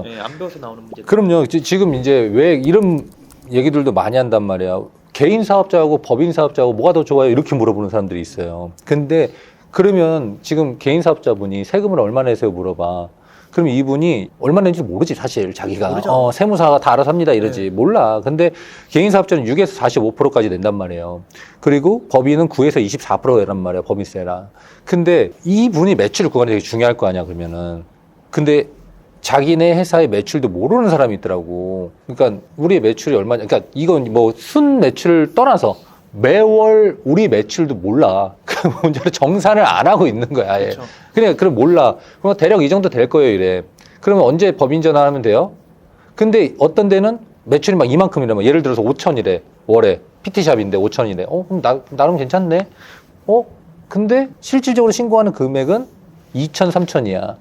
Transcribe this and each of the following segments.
네, 안 배워서 나오는 문제. 그럼요. 지금 이제 왜 이런 얘기들도 많이 한단 말이야. 개인 사업자하고 법인 사업자하고 뭐가 더 좋아요? 이렇게 물어보는 사람들이 있어요. 근데 그러면 지금 개인 사업자분이 세금을 얼마 내세요? 물어봐. 그럼 이분이 얼마 내는지 모르지, 사실 자기가. 모르죠. 세무사가 다 알아서 합니다 이러지. 네. 몰라. 근데 개인 사업자는 6에서 45%까지 낸단 말이에요. 그리고 법인은 9에서 24%란 말이야, 법인세라. 근데 이분이 매출을 구하는 게 되게 중요할 거 아니야, 그러면은. 근데 자기네 회사의 매출도 모르는 사람이 있더라고. 그러니까 우리의 매출이 얼마냐. 그러니까 이건 뭐 순 매출을 떠나서 매월 우리 매출도 몰라. 그 문제로 정산을 안 하고 있는 거야, 아예. 그렇죠. 그럼 몰라. 그럼 대략 이 정도 될 거예요, 이래. 그러면 언제 법인 전환하면 돼요? 근데 어떤 데는 매출이 막 이만큼이래. 뭐 예를 들어서 5천이래. 월에. PT샵인데 5천이래. 그럼 나름 괜찮네. 근데 실질적으로 신고하는 금액은 2천, 3천이야.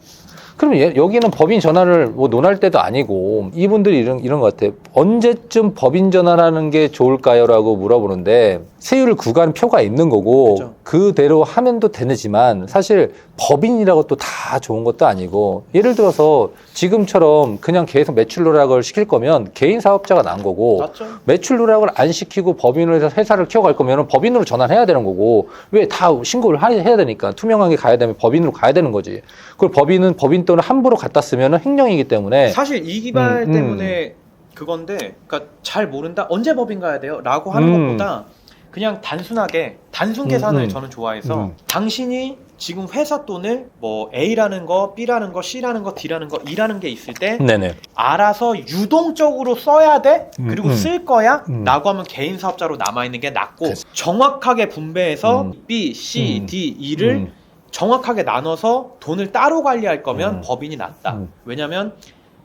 그럼 여기는 법인 전환을 뭐 논할 때도 아니고, 이분들이 이런 것 같아. 언제쯤 법인 전환하는 게 좋을까요? 라고 물어보는데, 세율을 구간 표가 있는 거고, 그렇죠. 그대로 하면 또 되지만, 사실 법인이라고 또 다 좋은 것도 아니고, 예를 들어서 지금처럼 그냥 계속 매출 누락을 시킬 거면 개인 사업자가 난 거고, 맞죠? 매출 누락을 안 시키고 법인으로 해서 회사를 키워갈 거면 법인으로 전환해야 되는 거고, 왜 다 신고를 해야 되니까, 투명하게 가야 되면 법인으로 가야 되는 거지. 그리고 법인은 법인 돈을 함부로 갖다 쓰면 횡령이기 때문에. 사실 이기발 때문에 그건데, 그러니까 잘 모른다. 언제 법인 가야 돼요? 라고 하는 것보다 그냥 단순하게 단순 계산을 저는 좋아해서 당신이 지금 회사 돈을 뭐 A라는 거, B라는 거, C라는 거, D라는 거, E라는 게 있을 때 네네. 알아서 유동적으로 써야 돼? 그리고 쓸 거야? 음. 라고 하면 개인 사업자로 남아있는 게 낫고, 그치. 정확하게 분배해서 B, C, D, E를 정확하게 나눠서 돈을 따로 관리할 거면 법인이 낫다. 왜냐면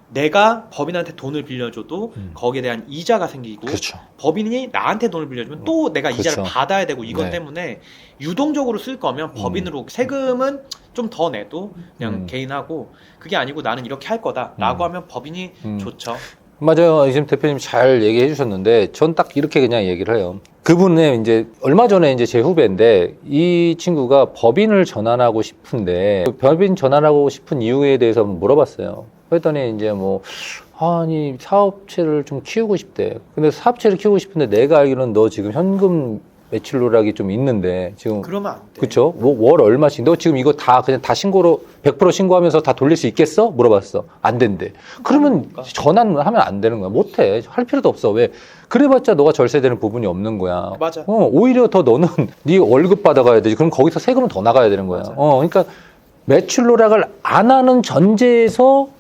내가 법인한테 돈을 빌려줘도 거기에 대한 이자가 생기고, 그렇죠. 법인이 나한테 돈을 빌려주면 또 내가 그렇죠. 이자를 받아야 되고, 이것 네. 때문에 유동적으로 쓸 거면 법인으로, 세금은 좀 더 내도 그냥 개인하고, 그게 아니고 나는 이렇게 할 거다 라고 하면 법인이 좋죠. 맞아요. 지금 대표님 잘 얘기해 주셨는데, 전 딱 이렇게 그냥 얘기를 해요. 그분은 이제 얼마 전에 이제 제 후배인데, 이 친구가 법인을 전환하고 싶은데, 법인 전환하고 싶은 이유에 대해서 물어봤어요. 그랬더니 이제 아니, 사업체를 좀 키우고 싶대. 근데 사업체를 키우고 싶은데 내가 알기로는 너 지금 현금 매출 누락이 좀 있는데, 지금. 그러면 안 돼. 그쵸? 월 얼마씩. 너 지금 이거 그냥 다 신고로, 100% 신고하면서 다 돌릴 수 있겠어? 물어봤어. 안 된대. 그러면 전환하면 안 되는 거야. 못 해. 할 필요도 없어. 왜? 그래봤자 너가 절세되는 부분이 없는 거야. 맞아. 오히려 더 너는 네 월급 받아가야 되지. 그럼 거기서 세금은 더 나가야 되는 거야. 맞아. 그러니까 매출 누락을 안 하는 전제에서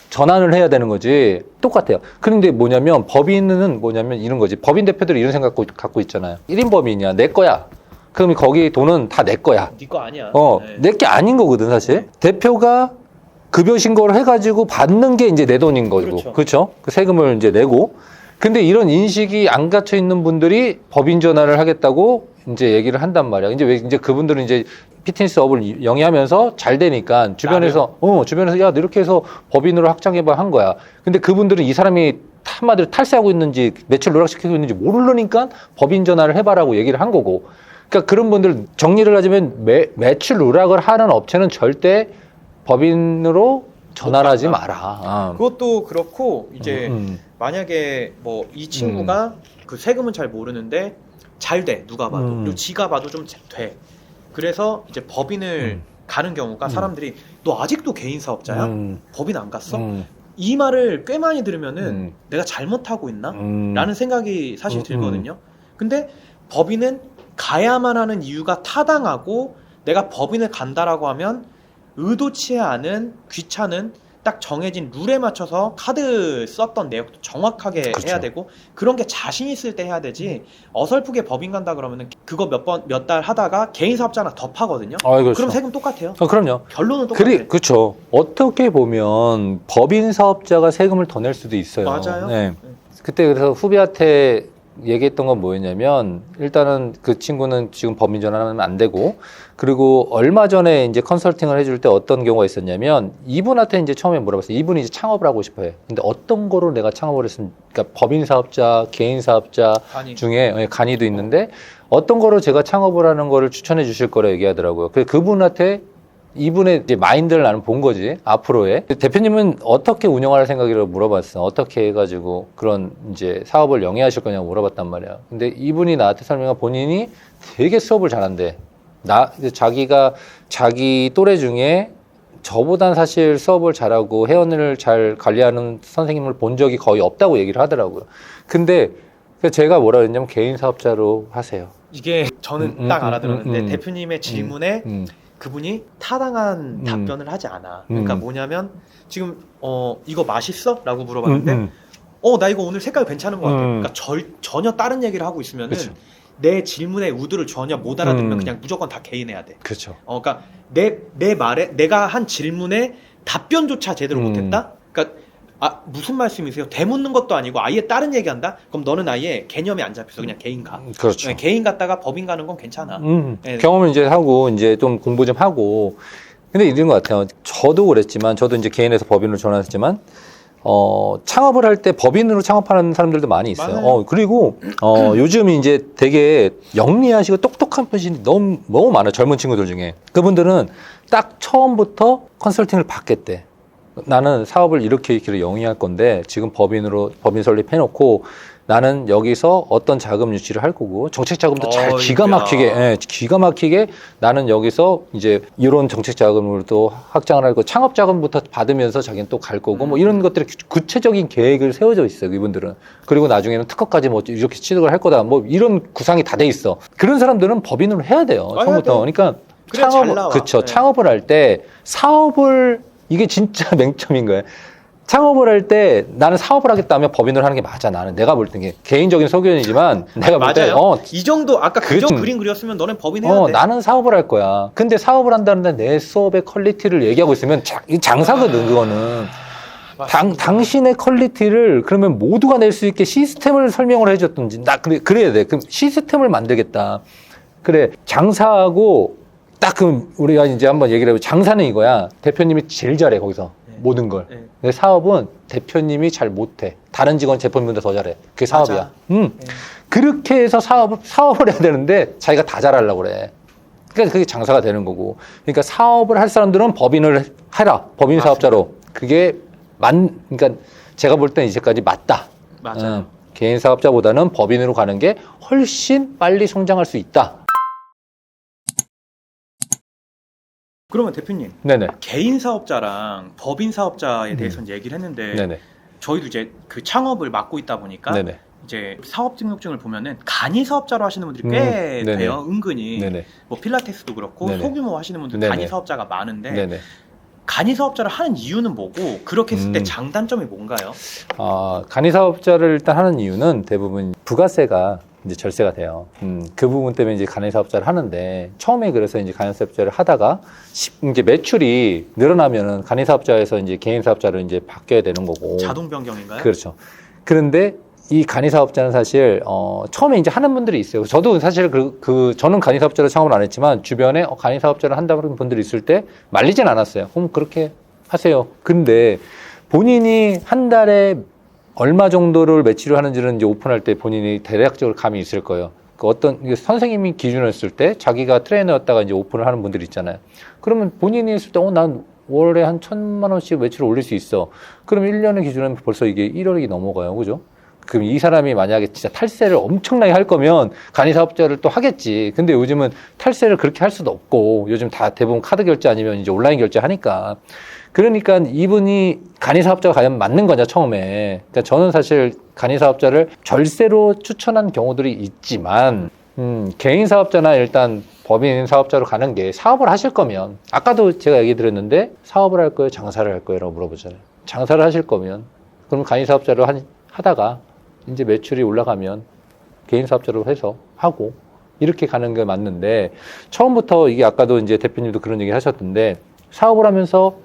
전환을 해야 되는 거지. 똑같아요. 그런데 법인은 이런 거지. 법인 대표들이 이런 생각 갖고 있잖아요. 1인 법인이야. 내 거야. 그럼 거기 돈은 다 내 거야. 네 거 아니야. 네. 내 게 아닌 거거든, 사실. 대표가 급여 신고를 해가지고 받는 게 이제 내 돈인 거고. 그렇죠? 그 세금을 이제 내고. 근데 이런 인식이 안 갇혀 있는 분들이 법인 전환을 하겠다고 이제 얘기를 한단 말이야. 이제 그분들은 이제 피트니스업을 영위하면서 잘 되니까 주변에서 야, 너 이렇게 해서 법인으로 확장해봐 한 거야. 근데 그분들은 이 사람이 한마디로 탈세하고 있는지 매출 누락시키고 있는지 모르니까 법인 전환을 해봐라고 얘기를 한 거고. 그러니까 그런 분들 정리를 하자면 매출 누락을 하는 업체는 절대 법인으로 전환하지 마라. 그것도 그렇고, 이제 만약에 이 친구가 그 세금은 잘 모르는데 잘 돼, 누가 봐도. 그리고 지가 봐도 좀 돼. 그래서 이제 법인을 가는 경우가, 사람들이 너 아직도 개인 사업자야? 법인 안 갔어? 이 말을 꽤 많이 들으면은 내가 잘못하고 있나? 라는 생각이 사실 들거든요. 근데 법인은 가야만 하는 이유가 타당하고, 내가 법인을 간다라고 하면 의도치 않은 귀찮은 딱 정해진 룰에 맞춰서 카드 썼던 내역도 정확하게 그렇죠. 해야 되고, 그런 게 자신 있을 때 해야 되지, 어설프게 법인 간다 그러면은 그거 몇 달 하다가 개인 사업자 하나 더 파거든요. 그렇죠. 그럼 세금 똑같아요. 그럼요. 결론은 똑같아요. 그렇죠. 어떻게 보면 법인 사업자가 세금을 더 낼 수도 있어요. 맞아요. 네. 그때 그래서 후배한테 얘기했던 건 뭐였냐면, 일단은 그 친구는 지금 법인 전환하면 안 되고, 그리고 얼마 전에 이제 컨설팅을 해줄 때 어떤 경우가 있었냐면, 이분한테 이제 처음에 물어봤어요. 이분이 이제 창업을 하고 싶어 해. 근데 어떤 거로 내가 창업을 했으면, 그러니까 법인 사업자, 개인 사업자 중에 간이도 있는데, 어떤 거로 제가 창업을 하는 거를 추천해 주실 거라 얘기하더라고요. 그래서 그분한테 이분의 이제 마인드를 나는 본 거지, 앞으로의. 대표님은 어떻게 운영할 생각이라고 물어봤어. 어떻게 해가지고 그런 이제 사업을 영위하실 거냐고 물어봤단 말이야. 근데 이분이 나한테 설명한 본인이 되게 수업을 잘한대. 자기가 자기 또래 중에 저보단 사실 수업을 잘하고 회원을 잘 관리하는 선생님을 본 적이 거의 없다고 얘기를 하더라고요. 근데 제가 뭐라 그랬냐면 개인 사업자로 하세요. 이게 저는 딱 알아들었는데 대표님의 질문에 그분이 타당한 답변을 하지 않아. 그러니까 뭐냐면 지금 이거 맛있어? 라고 물어봤는데 나 이거 오늘 색깔 괜찮은 것 같아. 그러니까 전혀 다른 얘기를 하고 있으면은 그쵸. 내 질문의 우드를 전혀 못 알아들으면 그냥 무조건 다 개인해야 돼. 그렇죠. 그러니까 내 말에 내가 한 질문에 답변조차 제대로 못했다. 그러니까 무슨 말씀이세요? 되묻는 것도 아니고 아예 다른 얘기한다? 그럼 너는 아예 개념이 안 잡혀서 그냥 개인 가. 그렇죠. 네, 개인 갔다가 법인 가는 건 괜찮아. 네. 경험을 이제 하고 이제 좀 공부 좀 하고. 근데 이런 것 같아요. 저도 그랬지만 저도 이제 개인에서 법인으로 전환했지만 창업을 할 때 법인으로 창업하는 사람들도 많이 있어요. 그리고 요즘 이제 되게 영리하시고 똑똑한 분이 너무 많아요. 젊은 친구들 중에. 그분들은 딱 처음부터 컨설팅을 받겠대. 나는 사업을 이렇게 영위할 건데 지금 법인 설립해놓고 나는 여기서 어떤 자금 유치를 할 거고 정책 자금도 잘 기가 막히게 나는 여기서 이제 이런 정책 자금으로 또 확장을 하고 창업 자금부터 받으면서 자기는 또 갈 거고 뭐 이런 것들이 구체적인 계획을 세워져 있어요. 이분들은. 그리고 나중에는 특허까지 뭐 이렇게 취득을 할 거다. 뭐 이런 구상이 다 돼 있어. 그런 사람들은 법인으로 해야 돼요. 처음부터. 그러니까 창업을 할 때 사업을 이게 진짜 맹점인 거예요. 창업을 할 때 나는 사업을 하겠다면 법인을 하는 게 맞아. 나는 내가 볼 때 개인적인 소견이지만 내가 볼 때 이 정도 아까 그 정도 그림 그렸으면 너는 법인 해야 돼. 나는 사업을 할 거야. 근데 사업을 한다는데 내 수업의 퀄리티를 얘기하고 있으면 장사거든. 그거는. 당신의 퀄리티를 그러면 모두가 낼 수 있게 시스템을 설명을 해줬든지 그래야 돼. 그럼 시스템을 만들겠다. 그래 장사하고 딱 그럼 우리가 이제 한번 얘기를 해보면 장사는 이거야. 대표님이 제일 잘해 거기서 모든 걸. 근데 사업은 대표님이 잘 못해. 다른 직원 제품보다 더 잘해. 그게 사업이야. 그렇게 해서 사업을 해야 되는데 자기가 다 잘하려고 그래. 그러니까 그게 장사가 되는 거고. 그러니까 사업을 할 사람들은 법인을 해라. 법인 사업자로. 그게 그러니까 제가 볼 땐 이제까지 맞다. 맞아요. 개인 사업자보다는 법인으로 가는 게 훨씬 빨리 성장할 수 있다. 그러면 대표님, 네네. 개인 사업자랑 법인 사업자에 대해서는 얘기를 했는데 네네. 저희도 이제 그 창업을 맡고 있다 보니까 네네. 이제 사업 등록증을 보면은 간이 사업자로 하시는 분들이 꽤 네네. 돼요. 은근히 네네. 뭐 필라테스도 그렇고 네네. 소규모 하시는 분들 네네. 간이 사업자가 많은데 네네. 간이 사업자를 하는 이유는 뭐고 그렇게 했을 때 장단점이 뭔가요? 간이 사업자를 일단 하는 이유는 대부분 부가세가 이제 절세가 돼요. 그 부분 때문에 이제 간이 사업자를 하는데 처음에 그래서 이제 간이 사업자를 하다가 이제 매출이 늘어나면은 간이 사업자에서 이제 개인 사업자로 이제 바뀌어야 되는 거고. 자동 변경인가요? 그렇죠. 그런데 이 간이 사업자는 사실 처음에 이제 하는 분들이 있어요. 저도 사실 저는 간이 사업자로 창업을 안 했지만 주변에 간이 사업자를 한다고 하는 분들이 있을 때 말리진 않았어요. 그럼 그렇게 하세요. 근데 본인이 한 달에 얼마 정도를 매출을 하는지는 이제 오픈할 때 본인이 대략적으로 감이 있을 거예요. 선생님이 기준을 했을 때 자기가 트레이너였다가 이제 오픈을 하는 분들이 있잖아요. 그러면 본인이 했을 때, 난 월에 한 1,000만 원씩 매출을 올릴 수 있어. 그럼 1년의 기준은 벌써 이게 1억이 넘어가요. 그죠? 그럼 이 사람이 만약에 진짜 탈세를 엄청나게 할 거면 간이 사업자를 또 하겠지. 근데 요즘은 탈세를 그렇게 할 수도 없고 요즘 다 대부분 카드 결제 아니면 이제 온라인 결제 하니까. 그러니까 이분이 간이 사업자가 과연 맞는 거냐 처음에. 그러니까 저는 사실 간이 사업자를 절세로 추천한 경우들이 있지만 개인 사업자나 일단 법인 사업자로 가는 게 사업을 하실 거면 아까도 제가 얘기 드렸는데 사업을 할 거예요, 장사를 할 거예요? 라고 물어보잖아요. 장사를 하실 거면 그럼 간이 사업자로 하다가 이제 매출이 올라가면 개인 사업자로 해서 하고 이렇게 가는 게 맞는데 처음부터 이게 아까도 이제 대표님도 그런 얘기 하셨던데 사업을 하면서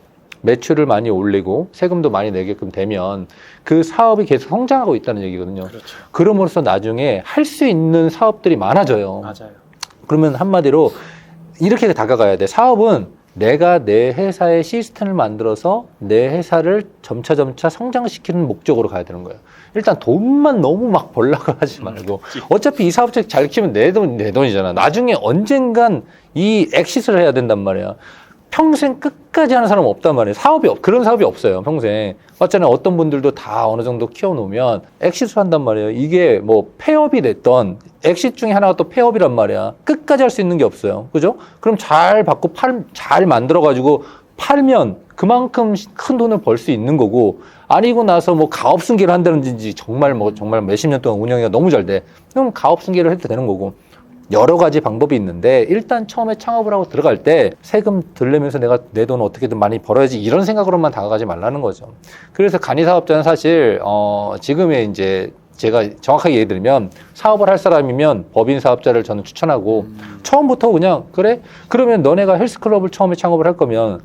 매출을 많이 올리고 세금도 많이 내게끔 되면 그 사업이 계속 성장하고 있다는 얘기거든요. 그렇죠. 그럼으로써 나중에 할 수 있는 사업들이 많아져요. 맞아요. 그러면 한마디로 이렇게 다가가야 돼. 사업은 내가 내 회사의 시스템을 만들어서 내 회사를 점차 성장시키는 목적으로 가야 되는 거예요. 일단 돈만 너무 막 벌려고 하지 말고 어차피 이 사업체 잘 키우면 내 돈이잖아. 나중에 언젠간 이 엑시트를 해야 된단 말이야. 평생 끝까지 하는 사람은 없단 말이에요. 그런 사업이 없어요, 평생. 맞잖아요. 어떤 분들도 다 어느 정도 키워놓으면 엑시트를 한단 말이에요. 이게 뭐 폐업이 됐던 엑시트 중에 하나가 또 폐업이란 말이야. 끝까지 할 수 있는 게 없어요. 그죠? 그럼 잘 받고 잘 만들어가지고 팔면 그만큼 큰 돈을 벌 수 있는 거고, 아니고 나서 뭐 가업 승계를 한다든지 정말 몇십 년 동안 운영이 너무 잘 돼. 그럼 가업 승계를 해도 되는 거고. 여러 가지 방법이 있는데 일단 처음에 창업을 하고 들어갈 때 세금 덜 내면서 내가 내 돈 어떻게든 많이 벌어야지 이런 생각으로만 다가가지 말라는 거죠. 그래서 간이사업자는 사실 지금의 이제 제가 정확하게 예를 들면 사업을 할 사람이면 법인 사업자를 저는 추천하고 처음부터 그냥 그래? 그러면 너네가 헬스클럽을 처음에 창업을 할 거면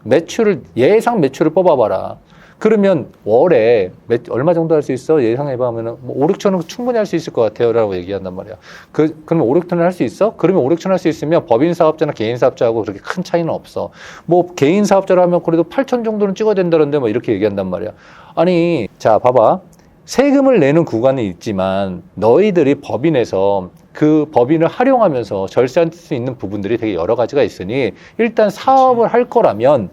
예상 매출을 뽑아봐라. 그러면 월에 얼마 정도 할 수 있어? 예상해봐 하면은 뭐 5, 6천은 충분히 할 수 있을 것 같아요 라고 얘기한단 말이야. 그러면 5, 6천을 할 수 있어? 그러면 5, 6천 할 수 있으면 법인 사업자나 개인 사업자하고 그렇게 큰 차이는 없어. 뭐 개인 사업자로 하면 그래도 8천 정도는 찍어야 된다는데 뭐 이렇게 얘기한단 말이야. 아니, 자, 봐봐. 세금을 내는 구간이 있지만 너희들이 법인에서 그 법인을 활용하면서 절세할 수 있는 부분들이 되게 여러 가지가 있으니 일단 사업을 할 거라면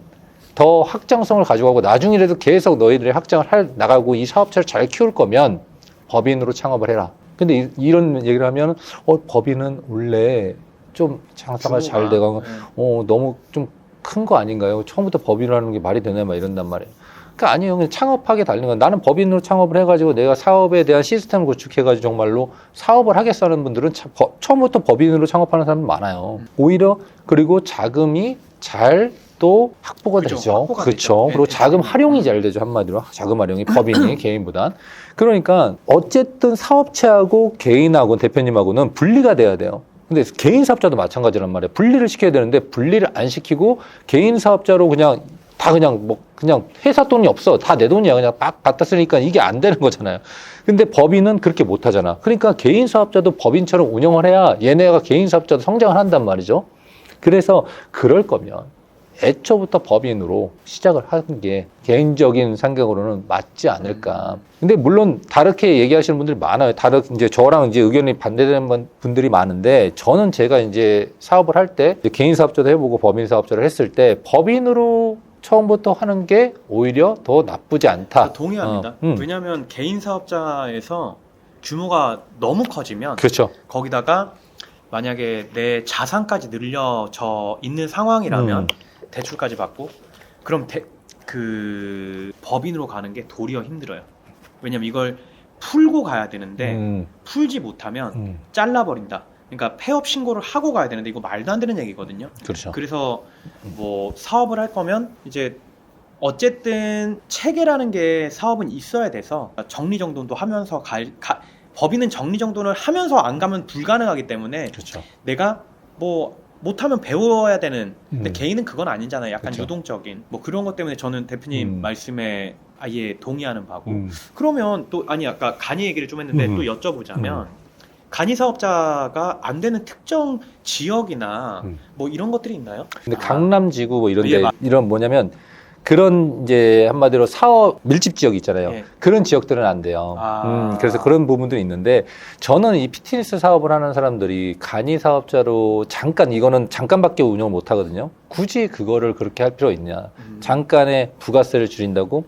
더 확장성을 가지고 가고 나중이라도 계속 너희들이 확장을 나가고 이 사업체를 잘 키울 거면 법인으로 창업을 해라. 근데 이런 얘기를 하면 법인은 원래 좀 장사가 잘 돼가고 너무 좀 큰 거 아닌가요? 처음부터 법인을 하는 게 말이 되나 막 이런단 말이에요. 그러니까 아니요. 그냥 창업하게 달린 건 나는 법인으로 창업을 해가지고 내가 사업에 대한 시스템을 구축해가지고 정말로 사업을 하겠다는 분들은 처음부터 법인으로 창업하는 사람 많아요. 오히려 그리고 자금이 잘 또 확보가 되죠. 그렇죠. 그리고 자금 활용이 잘 되죠. 한마디로 자금 활용이 법인이 개인보단. 그러니까 어쨌든 사업체하고 개인하고 대표님하고는 분리가 돼야 돼요. 근데 개인 사업자도 마찬가지란 말이에요. 분리를 시켜야 되는데 분리를 안 시키고 개인 사업자로 그냥 회사 돈이 없어. 다 내 돈이야. 그냥 막 갖다 쓰니까 이게 안 되는 거잖아요. 근데 법인은 그렇게 못 하잖아. 그러니까 개인 사업자도 법인처럼 운영을 해야 얘네가 개인 사업자도 성장을 한단 말이죠. 그래서 그럴 거면 애초부터 법인으로 시작을 하는 게 개인적인 생각으로는 맞지 않을까. 근데 물론 다르게 얘기하시는 분들이 많아요. 이제 저랑 이제 의견이 반대되는 분들이 많은데 저는 제가 이제 사업을 할 때 개인 사업자도 해보고 법인 사업자를 했을 때 법인으로 처음부터 하는 게 오히려 더 나쁘지 않다. 동의합니다. 왜냐하면 개인 사업자에서 규모가 너무 커지면 그렇죠. 거기다가 만약에 내 자산까지 늘려져 있는 상황이라면 대출까지 받고 그럼 그 법인으로 가는 게 도리어 힘들어요. 왜냐면 이걸 풀고 가야 되는데 풀지 못하면 잘라버린다. 그러니까 폐업 신고를 하고 가야 되는데 이거 말도 안 되는 얘기거든요. 그렇죠. 그래서 뭐 사업을 할 거면 이제 어쨌든 체계라는 게 사업은 있어야 돼서 정리정돈도 하면서 법인은 정리정돈을 하면서 안 가면 불가능하기 때문에 그렇죠. 내가 뭐 못하면 배워야 되는. 근데 개인은 그건 아니잖아요. 약간 그쵸. 유동적인 뭐 그런 것 때문에 저는 대표님 말씀에 아예 동의하는 바고. 그러면 또 아까 간이 얘기를 좀 했는데 또 여쭤보자면 간이 사업자가 안 되는 특정 지역이나 뭐 이런 것들이 있나요? 근데 강남 지구 뭐 이런데 예, 이런 뭐냐면 그런 이제 한마디로 사업 밀집 지역 있잖아요. 예. 그런 지역들은 안 돼요. 그래서 그런 부분들이 있는데 저는 이 피트니스 사업을 하는 사람들이 간이 사업자로 이거는 잠깐밖에 운영을 못 하거든요. 굳이 그거를 그렇게 할 필요 있냐. 잠깐의 부가세를 줄인다고?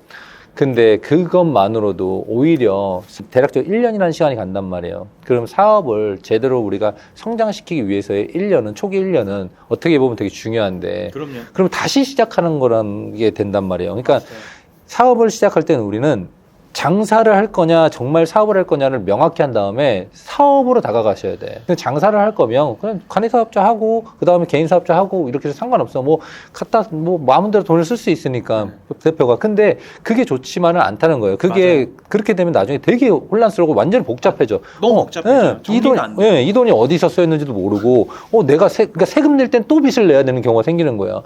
근데 그것만으로도 오히려 대략적으로 1년이라는 시간이 간단 말이에요. 그럼 사업을 제대로 우리가 성장시키기 위해서의 1년은, 초기 1년은 어떻게 보면 되게 중요한데. 그럼요. 그럼 다시 시작하는 거라는 게 된단 말이에요. 그러니까 사업을 시작할 때는 우리는 장사를 할 거냐, 정말 사업을 할 거냐를 명확히 한 다음에 사업으로 다가가셔야 돼. 근데 장사를 할 거면 그냥 간이사업자 하고, 그 다음에 개인사업자 하고, 이렇게 해서 상관없어. 마음대로 돈을 쓸 수 있으니까, 대표가. 근데 그게 좋지만은 않다는 거예요. 그게, 맞아요. 그렇게 되면 나중에 되게 혼란스럽고 완전히 복잡해져. 너무 복잡해져. 정리가 안 돼. 이 돈이 어디서 쓰였는지도 모르고, 그러니까 세금 낼 땐 또 빚을 내야 되는 경우가 생기는 거야.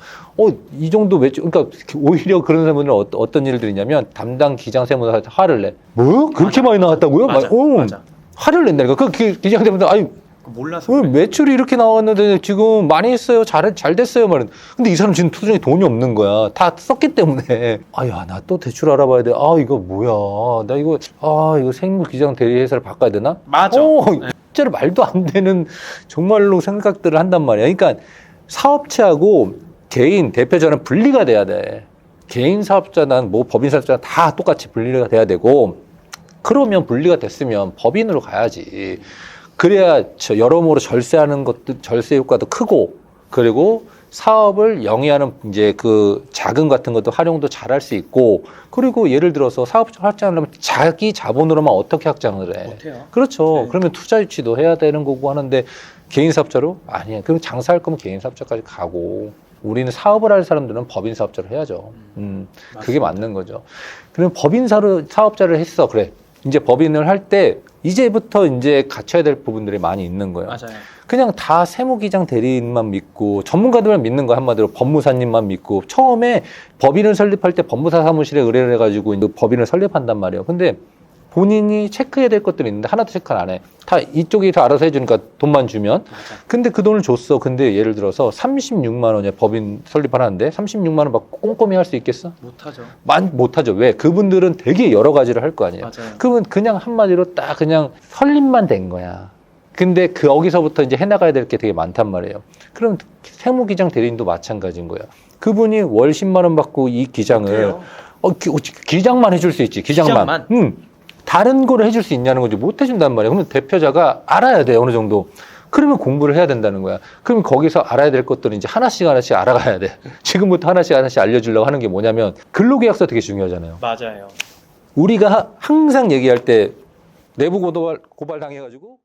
이 정도 매출, 그러니까 오히려 그런 사람들은 어떤 일들이 있냐면, 담당 기장세무사 화를 내. 뭐? 그렇게 많이 나왔다고요? 맞아. 화를 낸다니까. 그 기장세무사, 몰라서. 매출이 이렇게 나왔는데 지금 많이 했어요. 잘 됐어요. 말은. 근데 이 사람 지금 투정에 돈이 없는 거야. 다 썼기 때문에. 나 또 대출 알아봐야 돼. 이거 뭐야. 이거 생물기장 대리회사를 바꿔야 되나? 맞아. 진짜로 말도 안 되는 정말로 생각들을 한단 말이야. 그러니까 사업체하고 개인 대표자는 분리가 돼야 돼. 개인 사업자나 뭐 법인 사업자나 다 똑같이 분리가 돼야 되고, 그러면 분리가 됐으면 법인으로 가야지. 그래야 여러모로 절세하는 것도 절세 효과도 크고, 그리고 사업을 영위하는 이제 그 자금 같은 것도 활용도 잘 할 수 있고, 그리고 예를 들어서 사업을 확장하려면 자기 자본으로만 어떻게 확장을 해? 못해요. 그렇죠. 네. 그러면 투자 유치도 해야 되는 거고 하는데 개인 사업자로? 아니야. 그럼 장사할 거면 개인 사업자까지 가고, 우리는 사업을 할 사람들은 법인 사업자를 해야죠. 그게 맞는 거죠. 그럼 사업자를 했어. 그래. 이제 법인을 할 때 이제부터 이제 갖춰야 될 부분들이 많이 있는 거예요. 맞아요. 그냥 다 세무기장 대리인만 믿고 전문가들만 믿는 거, 한마디로 법무사님만 믿고, 처음에 법인을 설립할 때 법무사 사무실에 의뢰를 해가지고 이제 법인을 설립한단 말이에요. 근데 본인이 체크해야 될 것들이 있는데 하나도 체크를 안 해. 다 이쪽이 다 알아서 해주니까 돈만 주면. 맞아. 근데 그 돈을 줬어. 근데 예를 들어서 36만 원에 법인 설립하는데 36만 원 받고 꼼꼼히 할 수 있겠어? 못하죠. 못하죠. 왜? 그분들은 되게 여러 가지를 할 거 아니에요. 맞아요. 그러면 그냥 한마디로 딱 그냥 설립만 된 거야. 근데 거기서부터 이제 해나가야 될 게 되게 많단 말이에요. 그럼 세무기장 대리인도 마찬가지인 거야. 그분이 월 10만 원 받고 이 기장을, 기장만 해줄 수 있지. 기장만. 다른 거를 해줄 수 있냐는 거지. 못 해준단 말이야. 그러면 대표자가 알아야 돼. 어느 정도. 그러면 공부를 해야 된다는 거야. 그럼 거기서 알아야 될 것들은 이제 하나씩 알아가야 돼. 지금부터 하나씩 알려주려고 하는 게 뭐냐면, 근로계약서 되게 중요하잖아요. 맞아요. 우리가 항상 얘기할 때 내부 고발 당해가지고